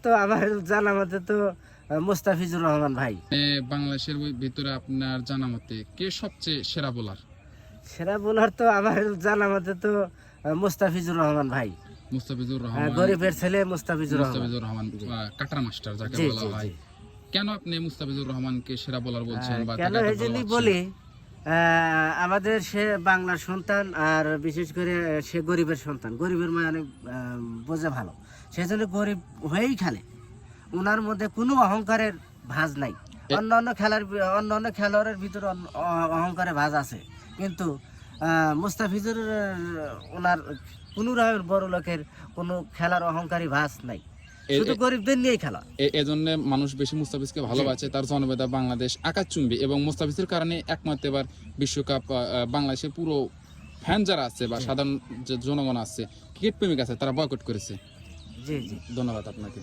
তো আমার জানা মতে তো মুস্তাফিজুর রহমান ভাই। বাংলাদেশের ভিতরে আপনার জানা মতে কে সবচেয়ে সেরা বোলার? সেরা বোলার তো আমার জানা মতে তো মুস্তাফিজুর রহমান ভাই। মুস্তাফিজুর রহমান, গরিবের ছেলে মুস্তাফিজুর রহমান। মুস্তাফিজুর রহমান কাটার মাস্টার যাকে জি বলা জি হয়। জি। কেন আপনি মুস্তাফিজুর রহমানকে সেরা বোলার বলছেন বা কেন তাকে এই এত জন্যই ভালোবাসছেন? বলি, আমাদের সে বাংলার সন্তান, আর বিশেষ করে সে গরিবের সন্তান। গরিবের মায় অনেক বোঝে ভালো, সেই জন্য গরিব হয়েই খেলে। ওনার মধ্যে কোনো অহংকারের ভাঁজ নাই। অন্যান্য খেলোয়াড়ের ভিতরে অহংকারের ভাঁজ আছে, কিন্তু মুস্তাফিজুর ওনার কোনো রকমের বড় লোকের কোনো খেলার অহংকারী ভাঁজ নাই, শুধু গরিবদের নিয়েই খেলা। এজন্য মানুষ বেশি মুস্তাফিজকে ভালোবাসে। তার জনবেদা বাংলাদেশ আকাশচুম্বী এবং মুস্তাফিজের কারণে একমাত্র এবার বিশ্বকাপ বাংলাদেশের পুরো ফ্যান যারা আছে বা সাধারণ যে জনগণ আছে, ক্রিকেট প্রেমিক আছে, তারা বয়কট করেছে। জি জি, ধন্যবাদ আপনাকে।